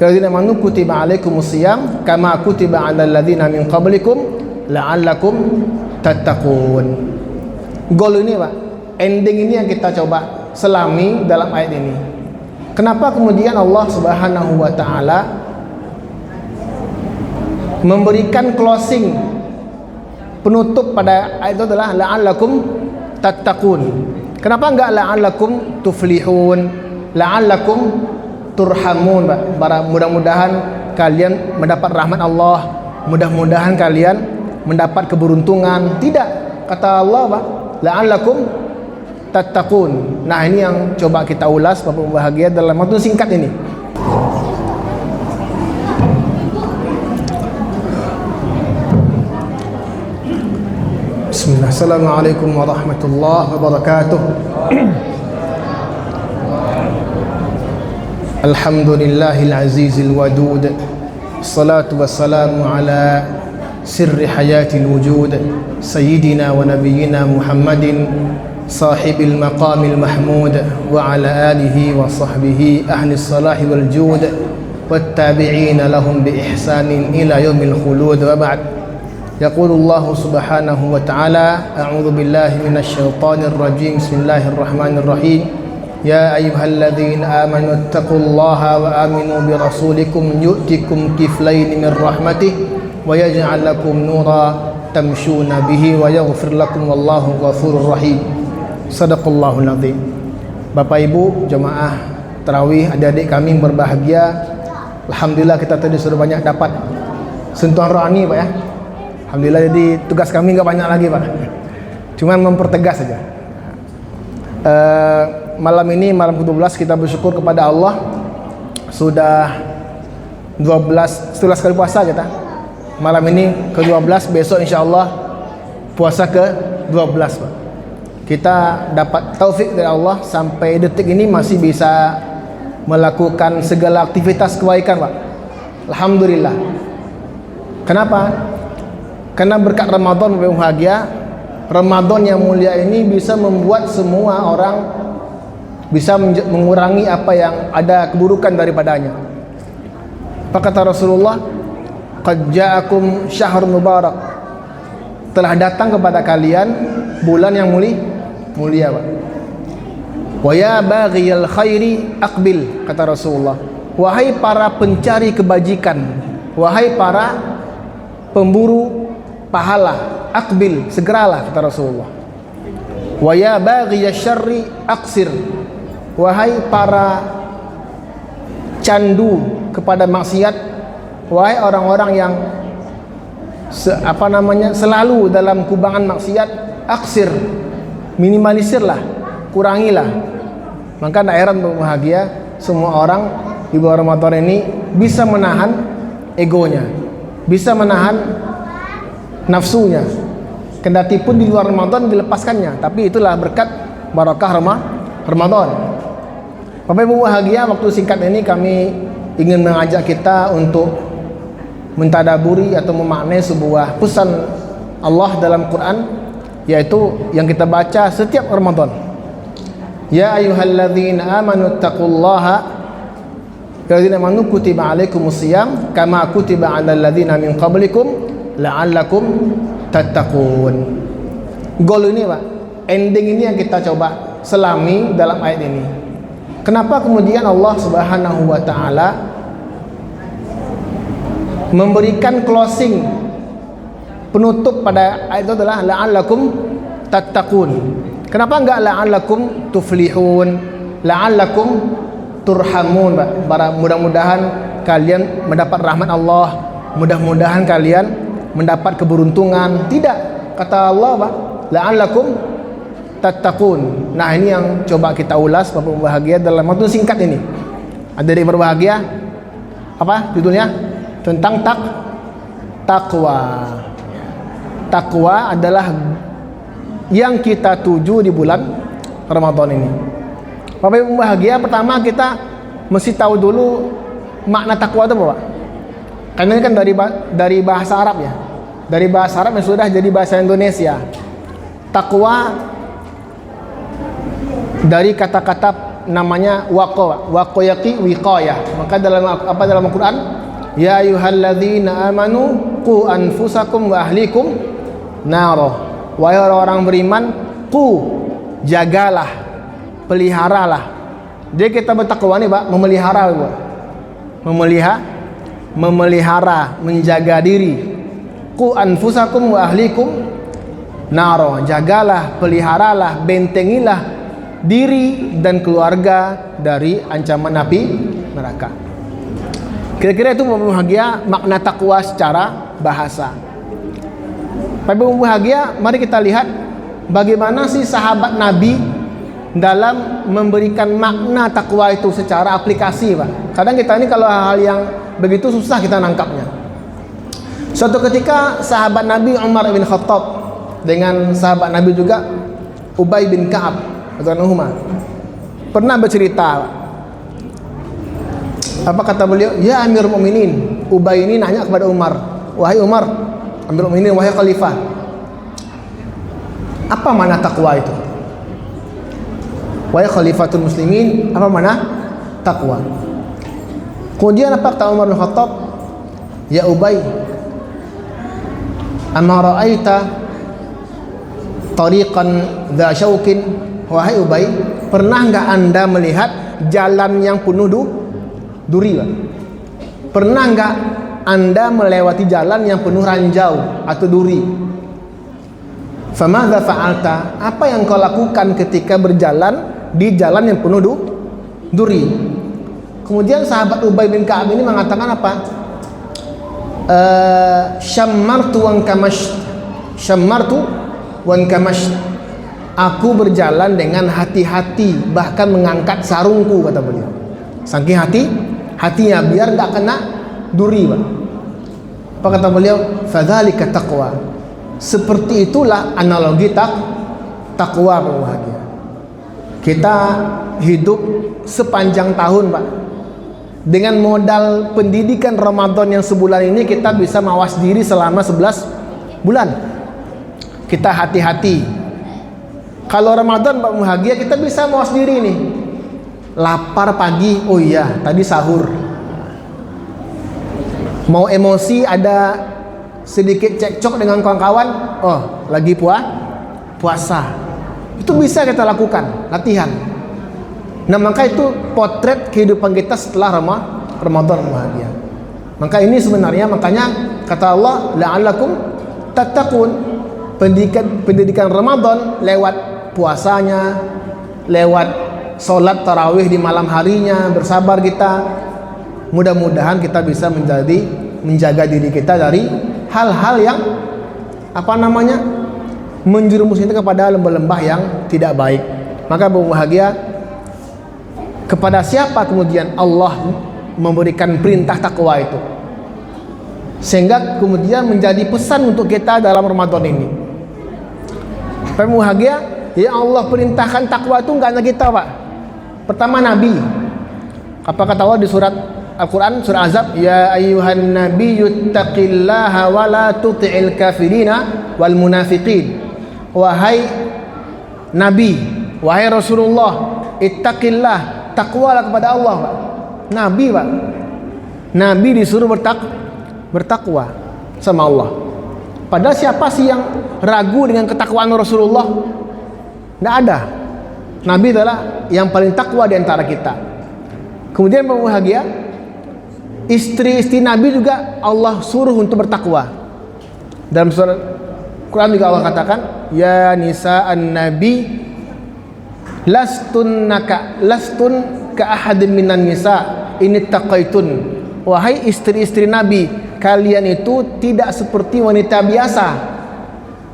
Alladzina amanu kutiba alaikumusiyam kama kutiba alal ladzina min qablikum la'allakum tattaqun. Goal ini Pak, ending ini yang kita coba selami dalam ayat ini. Kenapa kemudian Allah Subhanahu wa taala memberikan closing penutup pada ayat itu adalah la'allakum tattaqun. Kenapa enggak la'allakum tuflihun, la'allakum turhamun, Pak? Mudah-mudahan kalian mendapat rahmat Allah, mudah-mudahan kalian mendapat keberuntungan. Tidak, kata Allah, Pak, la'allakum tattaqun. Nah, ini yang coba kita ulas Bapak bahagia dalam waktu singkat ini. Bismillah. Assalamualaikum warahmatullahi wabarakatuh. Alhamdulillahil azizil wadud. Assalatu wassalamu ala sirri hayatil wujud sayyidina wa nabiyyina Muhammadin sahibil maqamil mahmud wa ala alihi wa sahbihi ahli salahi wal jud wat tabi'ina lahum bi ihsanin ila yaumil khulud wa ba'd. Yaqulullahu subhanahu wa ta'ala a'udzu billahi minasy syaithanir rajim. Bismillahirrahmanirrahim. Ya ayyuhalladzina amanu taqullaha wa aminu bi rasulikum yu'tikum kiflayn min rahmatihi wa yaj'al lakum nura tamshuna bihi wa yaghfir lakum wallahu ghafurur rahim. Sadaqallahul azim. Bapak Ibu jemaah tarawih, adik-adik kami yang berbahagia, alhamdulillah kita tadi sudah banyak dapat sentuhan rohani Pak ya. Alhamdulillah, jadi tugas kami nggak banyak lagi Pak, cuman mempertegas saja. Malam ini, malam ke-12, kita bersyukur kepada Allah sudah 12 kali puasa kita. Malam ini ke-12, besok insya Allah puasa ke-12 Pak. Kita dapat taufik dari Allah sampai detik ini masih bisa melakukan segala aktivitas kebaikan Pak. Alhamdulillah. Kenapa? Karena berkat Ramadan bahagia, Ramadan yang mulia ini bisa membuat semua orang bisa mengurangi apa yang ada keburukan daripadanya. Apa kata Rasulullah? Qad ja'akum syahrun mubarak. Telah datang kepada kalian bulan yang mulia, Pak. Wa ya baghiyal khairi aqbil, kata Rasulullah. Wahai para pencari kebajikan, wahai para pemburu pahala, aqbil, segeralah, kata Rasulullah. Wa ya baghiyash syarri aqsir. Wahai para candu kepada maksiat, wahai orang-orang yang selalu dalam kubangan maksiat, aksir, minimalisirlah, kurangilah. Maka tak heran bahagia, semua orang di bulan Ramadan ini bisa menahan egonya, bisa menahan nafsunya. Kendati pun di luar Ramadan dilepaskannya, tapi itulah berkat barakah Ramadan. Bapak Ibu bahagia, waktu singkat ini kami ingin mengajak kita untuk mentadaburi atau memaknai sebuah pesan Allah dalam Quran, yaitu yang kita baca setiap Ramadan. Ya ayyuhalladzina amanu taqullaha alladzina amanu kutiba alaikumusiyam kama kutiba alal ladzina min qablikum la'allakum tattaqun. Goal ini Pak, ending ini yang kita coba selami dalam ayat ini. Kenapa kemudian Allah Subhanahu wa taala memberikan closing penutup pada ayat itu adalah la'allakum tattaqun. Kenapa enggak la'allakum tuflihun, la'allakum turhamun, Pak? Mudah-mudahan kalian mendapat rahmat Allah, mudah-mudahan kalian mendapat keberuntungan. Tidak, kata Allah, Pak, la'allakum tattaqun. Nah, ini yang coba kita ulas Bapak bahagia dalam waktu singkat ini. Ada yang berbahagia? Apa judulnya? Tentang takwa. Takwa adalah yang kita tuju di bulan Ramadan ini. Bapak Ibu bahagia, pertama kita mesti tahu dulu makna takwa itu apa, Pak? Karena ini kan dari bahasa Arab ya. Dari bahasa Arab yang sudah jadi bahasa Indonesia. Takwa dari kata-kata namanya waqayaqi wiqayah. Maka dalam Al-Qur'an, ya ayyuhalladzina amanu qu anfusakum wa ahlikum naro. Wahai orang-orang beriman, qu, jagalah, peliharalah. Jadi kita bertakwa nih Pak, memelihara Pak. Memelihara, menjaga diri. Qu anfusakum wa ahlikum naro. Jagalah, peliharalah, bentengilah diri dan keluarga dari ancaman api neraka. Kira-kira itu bahagia makna takwa secara bahasa. Tapi bahagia, mari kita lihat bagaimana sih sahabat Nabi dalam memberikan makna takwa itu secara aplikasi, Pak. Kadang kita ini kalau hal-hal yang begitu susah kita nangkapnya. Suatu ketika sahabat Nabi Umar bin Khattab dengan sahabat Nabi juga Ubay bin Ka'ab radhiyallahu pernah bercerita. Apa kata beliau? Ya Amirul Mukminin. Ubay ini nanya kepada Umar, wahai Umar, Amirul Mukminin, wahai Khalifah, apa makna takwa itu? Wahai Khalifatul Muslimin, apa makna takwa? Kemudian apa kata Umar bin Khattab? Ya Ubay, amma ra'aita tariqan dha syaukin? Wahai Ubay, pernah enggak Anda melihat jalan yang penuh duri? Pernah enggak Anda melewati jalan yang penuh ranjau atau duri? Famadza fa'alta? Apa yang kau lakukan ketika berjalan di jalan yang penuh duri? Kemudian sahabat Ubay bin Ka'ab ini mengatakan apa? Syammartu wan kamash. Aku berjalan dengan hati-hati, bahkan mengangkat sarungku, kata beliau. Saking hatinya biar enggak kena duri, Pak. Apa kata beliau? Fadzalika taqwa. Seperti itulah analogi takwa, bahagia. Kita hidup sepanjang tahun, Pak. Dengan modal pendidikan Ramadan yang sebulan ini, kita bisa mawas diri selama 11 bulan. Kita hati-hati. Kalau Ramadan Pak bahagia, kita bisa mawas diri nih. Lapar pagi, oh iya, tadi sahur. Mau emosi, ada sedikit cekcok dengan kawan-kawan, oh lagi puasa. Itu bisa kita lakukan, latihan. Nah maka itu potret kehidupan kita setelah Ramadan bahagia. Maka ini sebenarnya, makanya kata Allah, la'allakum tattaqun. Pendidikan Ramadan lewat puasanya, lewat sholat tarawih di malam harinya, bersabar kita. Mudah-mudahan kita bisa menjaga diri kita dari hal-hal yang menjerumus kita kepada lembah-lembah yang tidak baik. Maka bahagia, kepada siapa kemudian Allah memberikan perintah takwa itu, sehingga kemudian menjadi pesan untuk kita dalam Ramadan ini. Bahagia, ya Allah perintahkan takwa itu enggak hanya kita, Pak. Pertama Nabi. Apa kata Allah di surat Al-Quran, surah Azab, ya ayyuhan nabiyyu taqillaha wa la tuti'il kafirina wal munafiqin. Wahai Nabi, wahai Rasulullah, ittaqillah, takwalah kepada Allah, Pak. Nabi, Pak. Nabi disuruh bertakwa sama Allah. Padahal siapa sih yang ragu dengan ketakwaan Rasulullah? Tidak ada. Nabi adalah yang paling takwa di antara kita. Kemudian bahagia, istri-istri Nabi juga Allah suruh untuk bertakwa. Dalam surat Quran juga Allah katakan, ya nisa'an nabi lastun ka ahadin minan nisa ini taqaitun. Wahai istri-istri Nabi, kalian itu tidak seperti wanita biasa.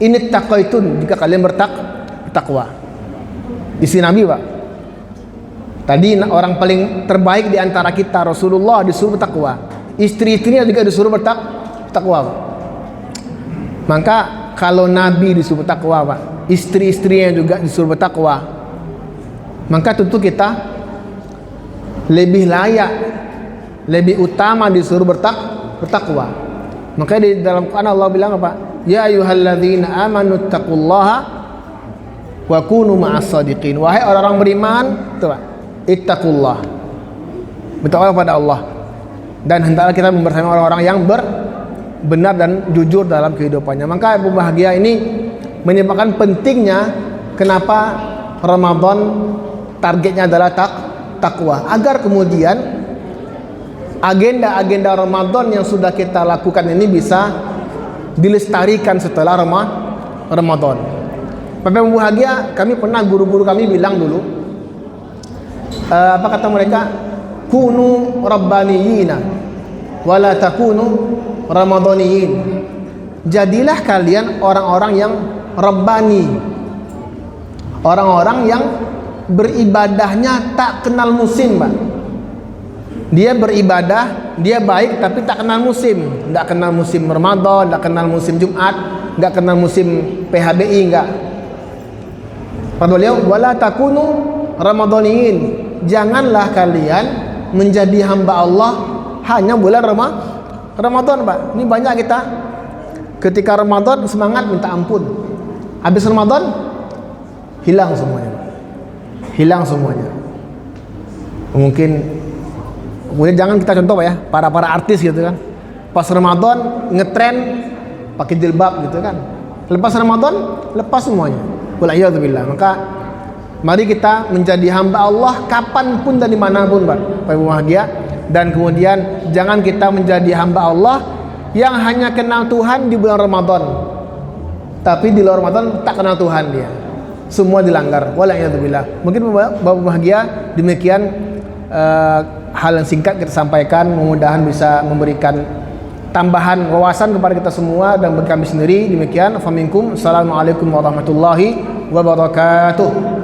Ini taqaitun, jika kalian bertakwa. Istri Nabi, Pak. Tadi orang paling terbaik di antara kita, Rasulullah, disuruh bertakwa. Istri-istrinya juga disuruh bertakwa, Pak. Maka kalau Nabi disuruh bertakwa, Pak, istri-istrinya juga disuruh bertakwa, maka tentu kita lebih layak, lebih utama disuruh bertakwa. Maka di dalam Quran Allah bilang apa? Ya ayyuhalladzina amanu taqullaha wa kunu ma'as shadiqin. Wahai orang-orang beriman, tuh, Pak, ittaqullah, bertakwalah kepada Allah, dan hendaklah kita bersama orang-orang yang benar dan jujur dalam kehidupannya. Maka yang bahagia ini menyebabkan pentingnya kenapa Ramadan targetnya adalah takwa, agar kemudian agenda-agenda Ramadan yang sudah kita lakukan ini bisa dilestarikan setelah Ramadan. Bapak Ibu bahagia, kami pernah, guru-guru kami bilang dulu, apa kata mereka? Kunu rabbaniyina wala takunu ramadaniyin. Jadilah kalian orang-orang yang rabbani, orang-orang yang beribadahnya tak kenal musim, Pak. Dia beribadah, dia baik tapi tak kenal musim. Enggak kenal musim Ramadan, enggak kenal musim Jumat, enggak kenal musim PHBI, enggak. Kata beliau, wala takunu ramadaniyin. Janganlah kalian menjadi hamba Allah hanya bulan Ramadan, Pak. Ini banyak kita ketika Ramadan semangat minta ampun, habis Ramadan hilang semuanya, Pak. Hilang semuanya. Mungkin kemudian jangan kita contoh, Pak, ya, para artis gitu kan, pas Ramadan ngetren pakai jilbab gitu kan, lepas Ramadan lepas semuanya. Waliyadzubillah. Maka mari kita menjadi hamba Allah kapanpun dan dimanapun, Pak Ibu bahagia. Dan kemudian jangan kita menjadi hamba Allah yang hanya kenal Tuhan di bulan Ramadan, tapi di luar Ramadan tak kenal Tuhan dia. Semua dilanggar. Waliyadzubillah. Mungkin Bapak bahagia, demikian hal yang singkat kita sampaikan, mudah-mudahan bisa memberikan tambahan wawasan kepada kita semua dan bagi kami sendiri. Demikian, faminkum. Assalamualaikum warahmatullahi wabarakatuh.